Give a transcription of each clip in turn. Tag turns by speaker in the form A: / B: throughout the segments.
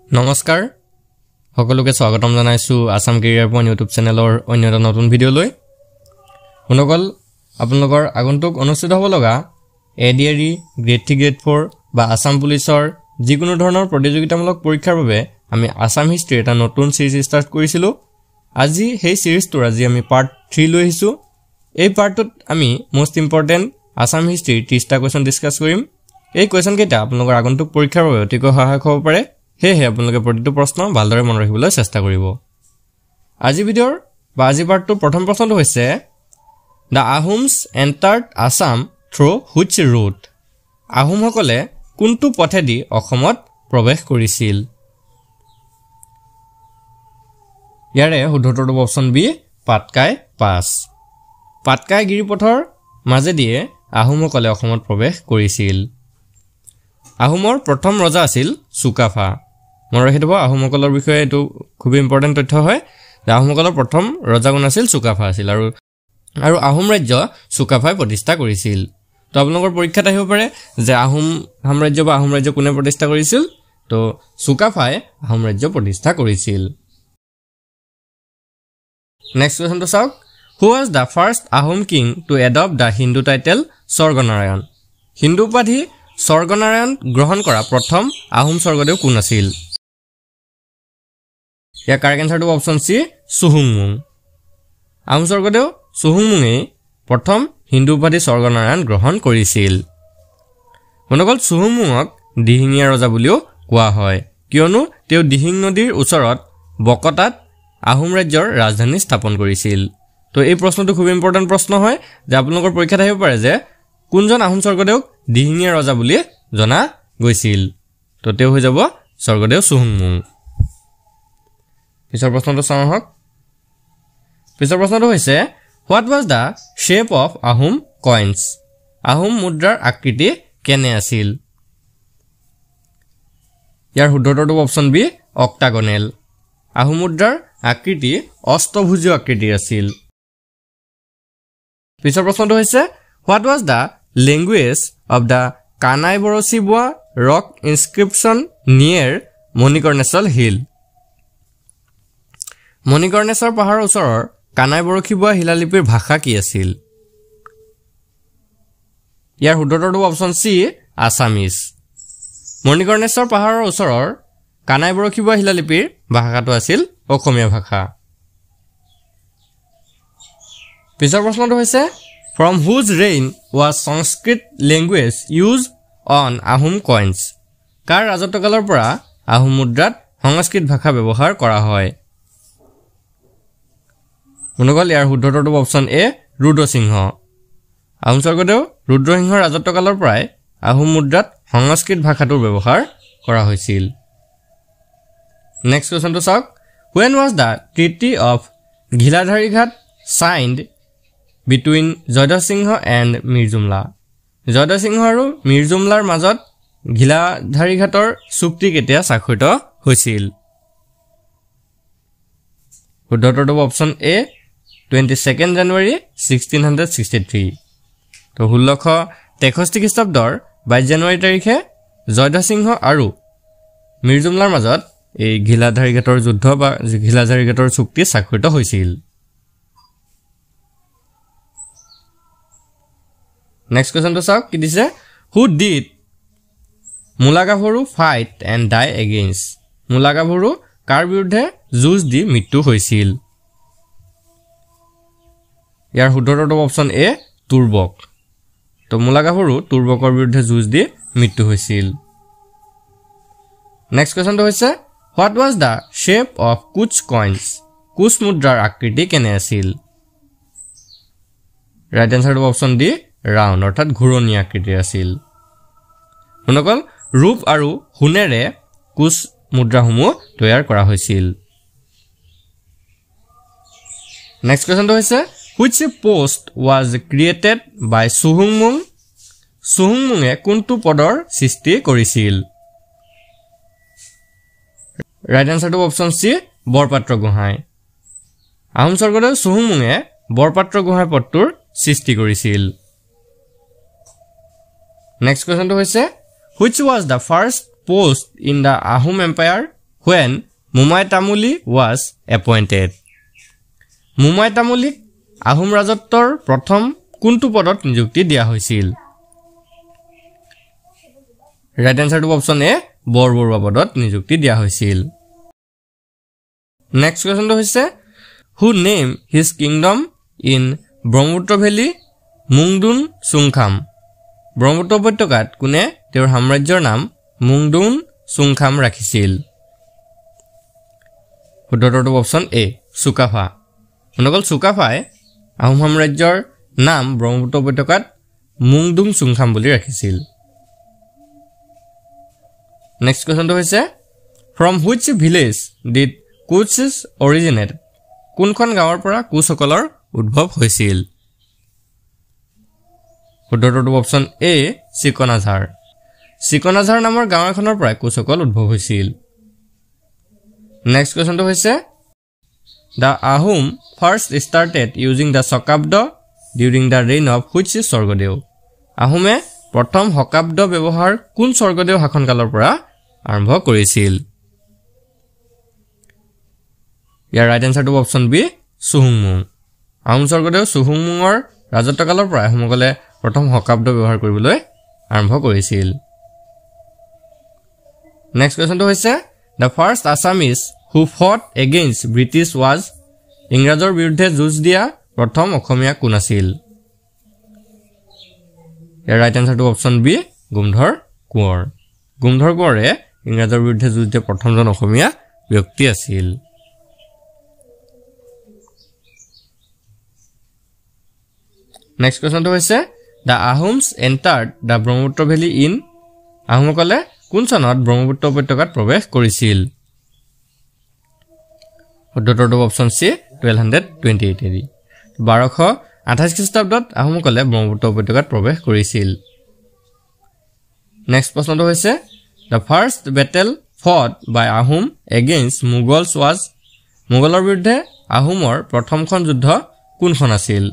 A: নমস্কাৰ সকলোকে স্বাগতম জনাইছো আসাম কেৰিয়াৰ পইণ্ট ইউটিউব চেনেলৰ অন্য এটা নতুন ভিডিঅ' লৈ অনুকল আপোনালোকৰ আগন্তুক অনুষ্ঠিত হ'ব লগা এডিআৰই গ্ৰেড 3 গ্ৰেড 4 বা আসাম পুলিচৰ যিকোনো ধৰণৰ প্ৰতিযোগিতামূলক পৰীক্ষাৰ বাবে আমি আসাম হিষ্ট্ৰী এটা নতুন সিৰিজ ষ্টাৰ্ট কৰিছিলো আজি সেই সিৰিজটোৰ আজি আমি পাৰ্ট 3 লৈ আহিছো এই পাৰ্টত আমি মোস্ট ইম্পৰ্টেন্ট আসাম হিষ্ট্ৰী 30টা কোৱেশ্চন ডিসকাস কৰিম এই কোৱেশ্চন কেইটা আপোনালোকৰ আগন্তুক পৰীক্ষাৰ বাবে অতিকৈ সহায়ক হ'ব পাৰে হে আপোনালোকে প্ৰতিটো প্ৰশ্ন ভালদৰে মনত ৰাখিবলৈ চেষ্টা কৰিব আজি ভিডিঅ'ৰ বা আজি পাৰ্টৰ প্ৰথম প্ৰশ্নটো হৈছে The Ahoms entered Assam through which route? আহোমসকলে কোনটো পথেদি অসমত প্ৰৱেশ কৰিছিল ইয়াৰে শুদ্ধটো অপচন বি পাটকাই পাছ পাটকাই গিৰিপথৰ মাজেদিয়ে আহোমসকলে অসমত প্ৰৱেশ কৰিছিল আহোমৰ প্ৰথম ৰজা আছিল চুকাফা মনত ৰাখি থব আহোমসকলৰ বিষয়ে এটো খুব ইম্পৰ্টেন্ট তথ্য হয় যে আহোমসকলৰ প্ৰথম ৰজাগণ আছিল চুকাফা আছিল আৰু আহোম ৰাজ্য চুকাফাই প্ৰতিষ্ঠা কৰিছিল তো আপোনালোকৰ পৰীক্ষাত আহিব পাৰে যে আহোম সাম্ৰাজ্য বা আহোম ৰাজ্য কোনে প্ৰতিষ্ঠা কৰিছিল তো চুকাফাই আহোম ৰাজ্য প্ৰতিষ্ঠা কৰিছিল নেক্সট কোৱেশ্চনটো চাওক হু was the first Ahom king to adopt the Hindu title Swarganarayan Hindu উপাধি স্বৰ্গনাৰায়ণ গ্ৰহণ কৰা প্ৰথম আহোম স্বৰ্গদেউ কোন আছিল ইয়াৰ কাৰেক্ট আনসাৰটো অপচন সি সুহুংমুং আহোম স্বৰ্গদেউ সুহুংমুঙে প্ৰথম হিন্দু উপাধি স্বৰ্গনাৰায়ণ গ্ৰহণ কৰিছিল মনগল সুহুংমুঙক দিহিঙীয়া ৰজা বুলিও কোৱা হয় কিয়নো তেওঁ দিহিং নদীৰ ওচৰত বকতাত আহোম ৰাজ্যৰ ৰাজধানী স্থাপন কৰিছিল তো এই প্ৰশ্নটো খুব ইম্পৰ্টেন্ট প্ৰশ্ন হয় যে আপোনালোকৰ পৰীক্ষাত আহিব পাৰে যে কোনজন আহোম স্বৰ্গদেউক দিহিঙীয়া ৰজা বুলি জনা গৈছিল তো তেওঁ হৈ যাব স্বৰ্গদেউ সুহুংমুং পিছৰ প্ৰশ্নটো চাওঁ হক পিছৰ প্ৰশ্নটো হৈছে What was the shape of Ahom coins? Ahom মুদ্ৰাৰ আকৃতি কেনে আছিল ইয়াৰ শুদ্ধটো অপচন বি অক্টাগনেল আহোম মুদ্ৰাৰ আকৃতি অষ্টভুজীয় আকৃতিৰ আছিল পিছৰ প্ৰশ্নটো হৈছে What was the language of the Kanai Borosibua rock inscription near Monikornesol hill Manikarneswar পাহাৰৰ ওচৰৰ কানাই বৰশীবোৱা শিলালিপিৰ ভাষা কি আছিল ইয়াৰ শুদ্ধটো অপচন সি আসামিজ মণিকৰ্ণেশ্বৰ পাহাৰৰ ওচৰৰ কানাই বৰশীবোৱা শিলালিপিৰ ভাষাটো আছিল অসমীয়া ভাষা পিছৰ প্ৰশ্নটো হৈছে From whose reign was Sanskrit language used on Ahom coins কাৰ ৰাজত্বকালৰ পৰা আহোম মুদ্ৰাত সংস্কৃত ভাষা ব্যৱহাৰ কৰা হয় মনগল ইয়াৰ শুদ্ধটো অপচন এ ৰুদ্ৰসিংহ আহোম স্বৰ্গদেউ ৰুদ্ৰসিংহৰ ৰাজত্বকালৰ পৰাই আহোম মুদ্ৰাত সংস্কৃত ভাষাটোৰ ব্যৱহাৰ কৰা হৈছিল নেক্সট কোৱেশ্চনটো চাওক When was the Treaty of Ghiladharighat signed between Jayadhwaj Singha and Mir Jumla Jayadhwaj Singha আৰু মিৰ্জুমলাৰ মাজত ঘিলাধাৰীঘাটৰ চুক্তি কেতিয়া স্বাক্ষৰিত হৈছিল শুদ্ধটো অপচন এ 22 জানুৱাৰী 1663 তো 1663 খ্ৰীষ্টাব্দৰ 22 জানুৱাৰী তাৰিখে জয়ধ্বজসিংহ আৰু মিৰ্জুমলাৰ মাজত এই ঘিলাধাৰীঘাটৰ যুদ্ধ বা ঘিলাধাৰীঘাটৰ চুক্তি স্বাক্ষৰিত হৈছিল নেক্সট কোৱেশ্চনটো চাওক কি দিছে who did Mulagabharu fight and die against Mulagabharu কাৰ বিৰুদ্ধে যুঁজ দি মৃত্যু হৈছিল ইয়াৰ শুদ্ধটো অপচন এ তুৰ্বক তো মুলাগাভৰু তুৰ্বকৰ বিৰুদ্ধে যুঁজ দি মৃত্যু হৈছিল নেক্সট কোৱেশ্চনটো হৈছে What was the shape of Kuch coins কুচ মুদ্ৰাৰ আকৃতি কেনে আছিল ৰাইট আনসাৰটো অপচন ডি ৰাউণ্ড অৰ্থাৎ ঘূৰণীয়া আকৃতিৰ আছিল মনকল ৰূপ আৰু সোণেৰে কুচ মুদ্ৰাসমূহ তৈয়াৰ কৰা হৈছিল নেক্সট কোৱেশ্চনটো হৈছে Which post was created by Suhungmung সুহুংমুঙে কোনটো পদৰ সৃষ্টি কৰিছিল ৰাইট আনসাৰটো অপচন সি বৰপাত্ৰ গোহাঁই আহোম স্বৰ্গদেউ সুহুংমুঙে বৰপাত্ৰ গোহাঁই পদটোৰ সৃষ্টি কৰিছিল নেক্সট কোৱেশ্চনটো হৈছে Which was the first post in the Ahom Empire when Mumai Tamuli was appointed. Mumai Tamulik Ahom Rajottor Prothom কোনটো পদত নিযুক্তি দিয়া হৈছিল right answer to option A Borbarua পদত নিযুক্তি দিয়া হৈছিল নেক্সট কোৱেশ্চনটো হৈছে who name his kingdom in Brahmaputra valley Mungdun Sungkham Brahmaputra উপত্যকাত কোনে তেওঁৰ সাম্ৰাজ্যৰ নাম মুংডুন সুংখাম ৰাখিছিল উত্তৰটো অপচন এ সুকাফা অনগল সুকাফাই আহোম সাম্ৰাজ্যৰ নাম ব্ৰহ্মপুত্ৰ উপত্যকাত মুংডুং সুংখাম বুলি ৰাখিছিল নেক্সট কোৱেশ্চনটো হৈছে from which village did Kutches originate কোনখন গাঁৱৰ পৰা কুশসকলৰ উদ্ভৱ হৈছিল উত্তৰটো অপচন এ চিকনাঝাৰ নামৰ গাঁও এখনৰ পৰা কুশসকল উদ্ভৱ হৈছিল নেক্সট কোৱেশ্চনটো হৈছে the Ahom first started using the Sokabda during the reign of which Sorgodev Ahome প্ৰথম হকাব্দ ব্যৱহাৰ কোন স্বৰ্গদেউ শাসনকালৰ পৰা আৰম্ভ কৰিছিল ইয়াৰ ৰাইট আনসাৰটো অপচন বি সুহুংমুং আহোম স্বৰ্গদেউ সুহুংমুঙৰ ৰাজত্বকালৰ পৰা আহোমসকলে প্ৰথম হকাব্দ ব্যৱহাৰ কৰিবলৈ আৰম্ভ কৰিছিল নেক্সট কোৱেশ্চনটো হৈছে the first Assamese who fought against British was ইংৰাজৰ বিৰুদ্ধে যুঁজ দিয়া প্ৰথম অসমীয়া কোন আছিল ইয়াৰ ৰাইট আনসাৰটো অপচন বি গুমধৰ কোঁৱৰে ইংৰাজৰ বিৰুদ্ধে যুঁজ দিয়া প্ৰথমজন অসমীয়া ব্যক্তি আছিল নেক্সট কোৱেশ্চনটো হৈছে the Ahoms entered the Brahmaputra Valley in আহোমসকলে কোন চনত ব্ৰহ্মপুত্ৰ উপত্যকাত প্ৰৱেশ কৰিছিল উত্তৰটো অপচন সি 1228 এৰি 1228 খ্ৰীষ্টাব্দত আহোমসকলে ব্ৰহ্মপুত্ৰ উপত্যকাত প্ৰৱেশ কৰিছিল নেক্সট প্ৰশ্নটো হৈছে the first battle fought by Ahom against Mughals was মোগলৰ বিৰুদ্ধে আহোমৰ প্ৰথমখন যুদ্ধ কোনখন আছিল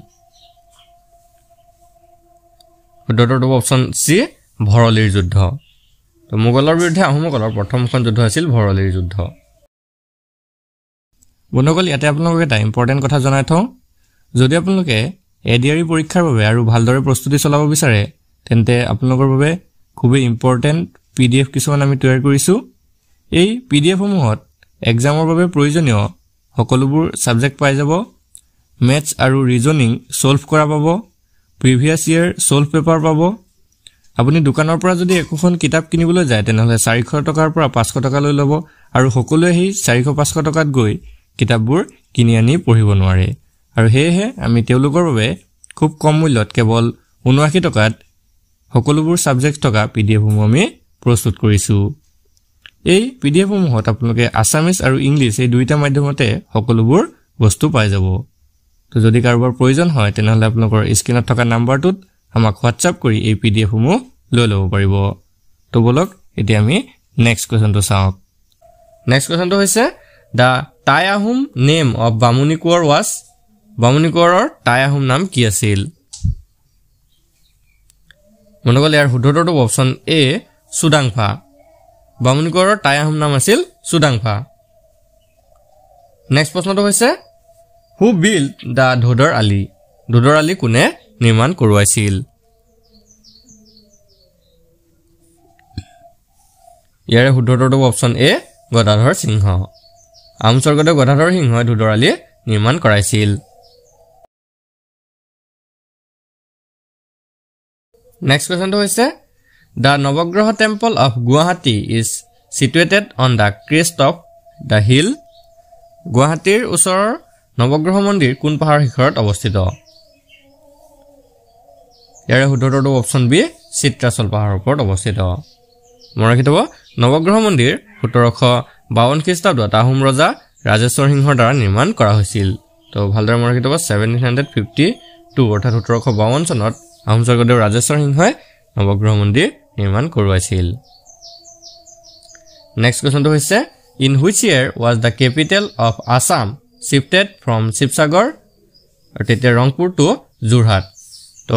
A: উত্তৰটো অপচন সি ভৰলীৰ যুদ্ধ তো মোগলৰ বিৰুদ্ধে আহোমসকলৰ প্ৰথমখন যুদ্ধ আছিল ভৰলীৰ যুদ্ধ বন্ধুসকল ইয়াতে আপোনালোকক এটা ইম্পৰ্টেণ্ট কথা জনাই থওঁ যদি আপোনালোকে এডিআৰই পৰীক্ষাৰ বাবে আৰু ভালদৰে প্ৰস্তুতি চলাব বিচাৰে তেন্তে আপোনালোকৰ বাবে খুবেই ইম্পৰ্টেণ্ট পিডিএফ কিছুমান আমি তৈয়াৰ কৰিছো এই পিডিএফ সমূহত এক্সামৰ বাবে প্ৰয়োজনীয় সকলোবোৰ সাবজেক্ট পাই যাব মেথছ আৰু ৰিজনিং সলভ কৰা পাব প্ৰিভিয়াস ইয়াৰ সলভ পেপাৰ পাব আপুনি দোকানৰ পৰা যদি একোখন কিতাপ কিনিবলৈ যায় তেনেহলে 400 টকাৰ পৰা 500 টকা লৈ ল'ব আৰু সকলোৱে এই 400-500 টকাত গৈ কিতাপবোৰ কিনি আনি পঢ়িব নোৱাৰে আৰু হেহে আমি তেওঁলোকৰ বাবে খুব কম মূল্যত কেৱল 79 টকাত সকলোবোৰ সাবজেক্ট থকা পিডিএফ সমূহ আমি প্ৰস্তুত কৰিছো এই পিডিএফ সমূহত আপোনালোকে আসামিজ আৰু ইংলিশ এই দুইটা মাধ্যমতে সকলোবোৰ বস্তু পাই যাব তো যদি কাৰোবাৰ প্ৰয়োজন হয় তেনেহলে আপোনালোকৰ স্ক্ৰিনত থকা নাম্বাৰটোত আমাক হোৱাটসঅ্যাপ কৰি এই পিডিএফ সমূহ লৈ ল'ব পাৰিব তো বলক এতিয়া আমি নেক্সট কোৱেশ্চনটো চাওঁ নেক্সট কোৱেশ্চনটো হৈছে the Tai Ahom name of Bamuni Kor was Bamuni Koror Tai Ahom নাম কি আছিল মনগল ইয়াৰ শুদ্ধটো অপচন এ সুদাংফা বামুনি কোৰৰ টাই আহোম নাম আছিল সুদাংফা নেক্সট প্ৰশ্নটো হৈছে হু বিল্ড দা ধোদৰ আলী কোনে নিৰ্মাণ কৰোৱাইছিল ইয়াৰে শুদ্ধটো অপচন এ গদাধৰ সিংহ আহোম স্বৰ্গদেউ গদাধৰ সিংহই ধোদৰ আলী নিৰ্মাণ কৰাইছিল নেক্সট কোৱেশ্চনটো হৈছে The Navagraha temple of Guwahati is situated on the crest of the hill. Guwahatir ওচৰৰ নৱগ্ৰহ মন্দিৰ কোন পাহাৰ শিখৰত অৱস্থিত ইয়াৰে শুদ্ধটো অপচন বি চিত্ৰাচল পাহাৰৰ ওপৰত অৱস্থিত মনত ৰাখিব নৱগ্ৰহ মন্দিৰ 1752 খ্ৰীষ্টাব্দত আহোম ৰজা ৰাজেশ্বৰ সিংহৰ দ্বাৰা নিৰ্মাণ কৰা হৈছিল তো ভালদৰে মনত ৰাখিব 1752 অৰ্থাৎ 1752 চনত আহোম স্বৰ্গদেউ ৰাজেশ্বৰ সিংহই নৱগ্ৰহ মন্দিৰ নিৰ্মাণ কৰোৱাইছিল নেক্সট কোৱেশ্চনটো হৈছে in which year was the capital of Assam shifted from Sivasagar আৰু তেতিয়া ৰংপুৰ টু যোৰহাট তো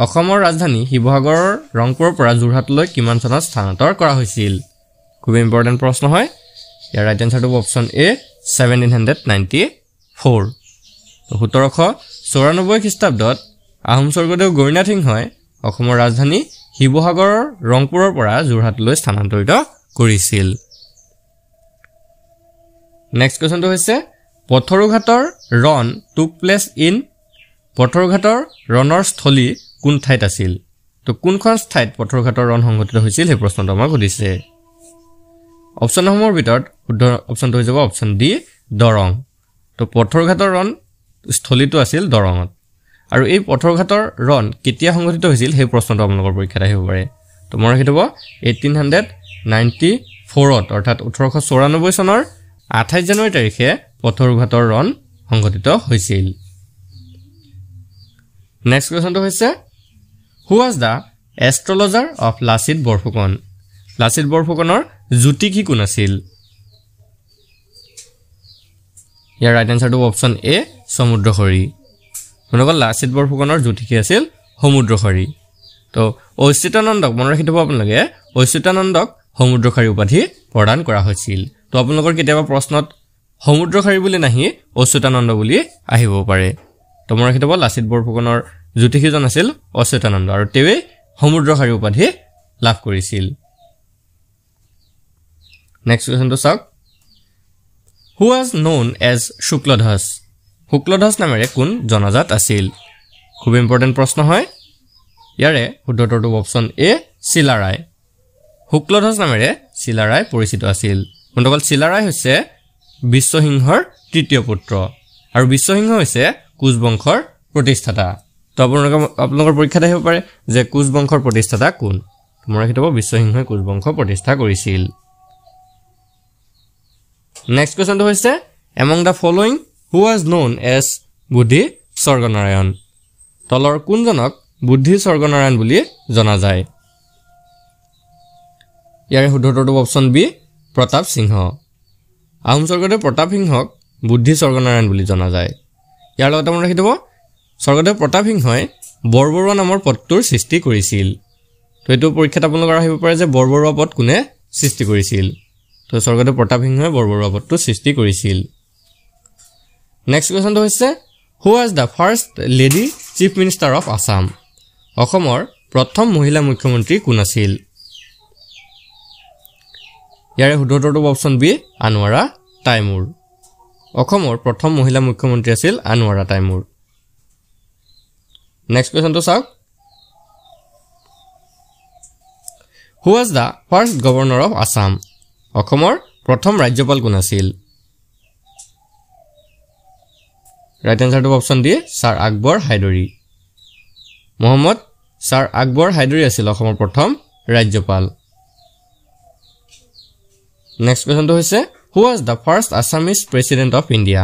A: অসমৰ ৰাজধানী শিৱসাগৰৰ ৰংপুৰৰ পৰা যোৰহাটলৈ কিমান চনত স্থানান্তৰ কৰা হৈছিল খুব ইম্পৰ্টেন্ট প্ৰশ্ন হয় ইয়াৰ ৰাইট আনসাৰ হ'ব অপচন এ 1794 তো 1794 খ্ৰীষ্টাব্দত আহোম স্বৰ্গদেউ গৌৰীনাথ সিংহই অসমৰ ৰাজধানী শিৱসাগৰৰ ৰংপুৰৰ পৰা যোৰহাটলৈ স্থানান্তৰিত কৰিছিল নেক্সট কোৱেশ্চনটো হৈছে পথৰুঘাটৰ ৰণ টুক প্লেচ ইন পথৰুঘাটৰ ৰণৰ স্থলী কোন ঠাইত আছিল তো কোনখন ঠাইত পথৰুঘাটৰ ৰণ সংঘটিত হৈছিল এই প্ৰশ্নটো আমাক সুধিছে অপচনসমূহৰ ভিতৰত শুদ্ধ অপচনটো হৈ যাব অপচন ডি দৰং তো পথৰুঘাটৰ ৰণ স্থলীটো আছিল দৰঙত আৰু এই পথৰুঘাটৰ ৰণ কেতিয়া সংঘটিত হৈছিল সেই প্ৰশ্নটো আপোনালোকৰ পৰীক্ষাত আহিব পাৰে তো মনত ৰাখিব 1894 অৰ্থাৎ 1894 চনৰ 28 জানুৱাৰী তাৰিখে পথৰুঘাটৰ ৰণ সংঘটিত হৈছিল নেক্সট কোৱেশ্চনটো হৈছে who was da astrologer of Lachit Borphukan Lachit বৰফুকনৰ জ্যোতিষী কোন আছিল ইয়াৰ ৰাইট আনসাৰটো অপচন এ সমুদ্ৰখৰি মনগল লাচিত বৰফুকনৰ জ্যোতিষী আছিল সমুদ্ৰখৰি তো ঐচিতানন্দক মনত ৰাখি থব আপোনালোকে ঐচিতানন্দক সমুদ্ৰখৰি উপাধি প্ৰদান কৰা হৈছিল তো আপোনালোকৰ কেতিয়াবা প্ৰশ্নত সমুদ্ৰখৰি বুলি নাহি ঐচিতানন্দ বুলি আহিব পাৰে তো মনত ৰাখি থব লাচিত বৰফুকনৰ জ্যোতিষীজন আছিল ঐচিতানন্দ আৰু তেৱে সমুদ্ৰখৰি উপাধি লাভ কৰিছিল নেক্সট কোৱেশ্চনটো চাওক who was known as Shukladhwaj Shukladhwaj নামেৰে কোন জনাজাত আছিল খুব ইম্পৰ্টেণ্ট প্ৰশ্ন হয় ইয়াৰে শুদ্ধ উত্তৰটো অপচন এ চিলাৰায় শুক্লধ্বজ নামেৰে চিলাৰায় পৰিচিত আছিল বন্ধুসকল চিলাৰায় হৈছে বিশ্বসিংহৰ তৃতীয় পুত্ৰ আৰু বিশ্বসিংহ হৈছে কোচ বংশৰ প্ৰতিষ্ঠাতা তো আপোনালোকৰ পৰীক্ষাত আহিব পাৰে যে কোচ বংশৰ প্ৰতিষ্ঠাতা কোন মনত ৰাখি থব বিশ্বসিংহই কোচ বংশ প্ৰতিষ্ঠা কৰিছিল নেক্সট কোৱেশ্চনটো হৈছে among the following who was known as Buddhi Swarganarayan তলৰ কোনজনক বুদ্ধি স্বৰ্গনাৰায়ণ বুলি জনা যায় ইয়াৰে শুদ্ধ উত্তৰটো অপচন বি প্ৰতাপ সিংহ আহোম স্বৰ্গদেউ প্ৰতাপ সিংহক বুদ্ধি স্বৰ্গনাৰায়ণ বুলি জনা যায় ইয়াৰ লগতে মনত ৰাখি থব স্বৰ্গদেউ প্ৰতাপ সিংহই বৰবৰুৱা নামৰ পদটোৰ সৃষ্টি কৰিছিল তো এইটো পৰীক্ষাত আপোনালোকৰ আহিব পাৰে যে বৰবৰুৱা পদ কোনে সৃষ্টি কৰিছিল তো স্বৰ্গদেউ প্ৰতাপ সিংহই বৰবৰুৱা পদটো সৃষ্টি কৰিছিল নেক্সট কোৱেশ্চনটো হৈছে who was the first lady chief minister of Assam অসমৰ প্ৰথম মহিলা মুখ্যমন্ত্ৰী কোন আছিল ইয়াৰে শুদ্ধ উত্তৰটো অপচন বি আনোৱাৰা টাইমুৰ অসমৰ প্ৰথম মহিলা মুখ্যমন্ত্ৰী আছিল আনোৱাৰা টাইমুৰ নেক্সট কোৱেশ্চনটো চাওক who was the first governor of Assam অসমৰ প্ৰথম ৰাজ্যপাল কোন আছিল ৰাইট আনসাৰটো option D Sir Akbar Hydari Mohammad Sir Akbar Hydari আছিল অসমৰ প্ৰথম ৰাজ্যপাল নেক্সট কোৱেশ্চনটো হৈছে who was the first Assamese president of India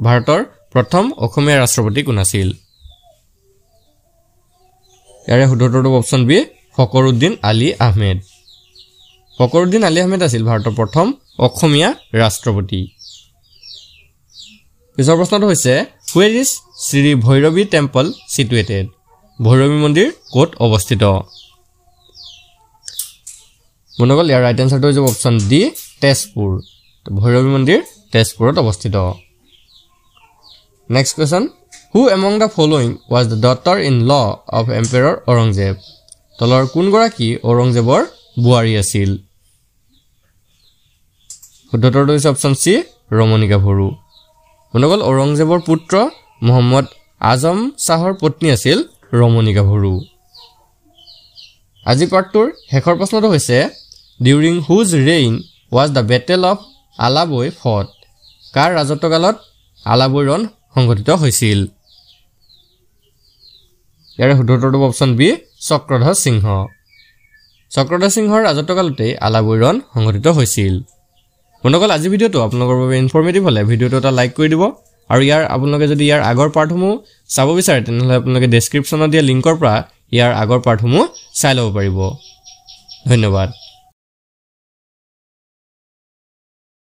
A: ভাৰতৰ প্ৰথম অসমীয়া ৰাষ্ট্ৰপতি কোন আছিল ইয়াৰে শুদ্ধ উত্তৰটো অপচন বি ফকৰুদ্দিন আলী আহমেদ ফকৰুদ্দিন আলী আহমেদ আছিল ভাৰতৰ প্ৰথম অসমীয়া ৰাষ্ট্ৰপতি পিছৰ প্ৰশ্নটো হৈছে where is Shri Bhairavi temple situated Bhairavi মন্দিৰ ক'ত অৱস্থিত বন্ধুসকল ইয়াৰ ৰাইট আনসাৰটো হৈছে অপচন ডি তেজপুৰ ভৈৰৱী মন্দিৰ তেজপুৰত অৱস্থিত next question who among the following was the daughter in law of emperor Aurangzeb তলৰ কোনগৰাকী ঔৰংজেবৰ বুৱাৰী আছিল শুদ্ধ উত্তৰটো হৈছে অপচন চি ৰমণিকা বড়ো বন্ধুসকল ঔৰংজেবৰ পুত্ৰ মহম্মদ আজম শাহৰ পত্নী আছিল ৰমণিকা বড়ো আজি পাৰ্টটোৰ শেষৰ প্ৰশ্নটো হৈছে during whose reign was the battle of Alaboi fought কাৰ ৰাজত্বকালত আলাবৈ ৰণ সংঘটিত হৈছিল ইয়াৰে শুদ্ধ উত্তৰটো অপচন বি চক্ৰধ্বজ সিংহ চক্ৰধ্বজ সিংহৰ ৰাজত্বকালতেই আলাবৈ ৰণ সংঘটিত হৈছিল বন্ধুসকল আজি ভিডিঅ'টো আপোনালোকৰ বাবে ইনফৰ্মেটিভ হ'লে ভিডিঅ'টো এটা লাইক কৰি দিব আৰু ইয়াৰ আপোনালোকে যদি ইয়াৰ আগৰ পাৰ্টসমূহ চাব বিচাৰে তেনেহ'লে আপোনালোকে ডেছক্ৰিপশ্যনত দিয়া লিংকৰ পৰা ইয়াৰ আগৰ পাৰ্টসমূহ চাই ল'ব পাৰিব ধন্যবাদ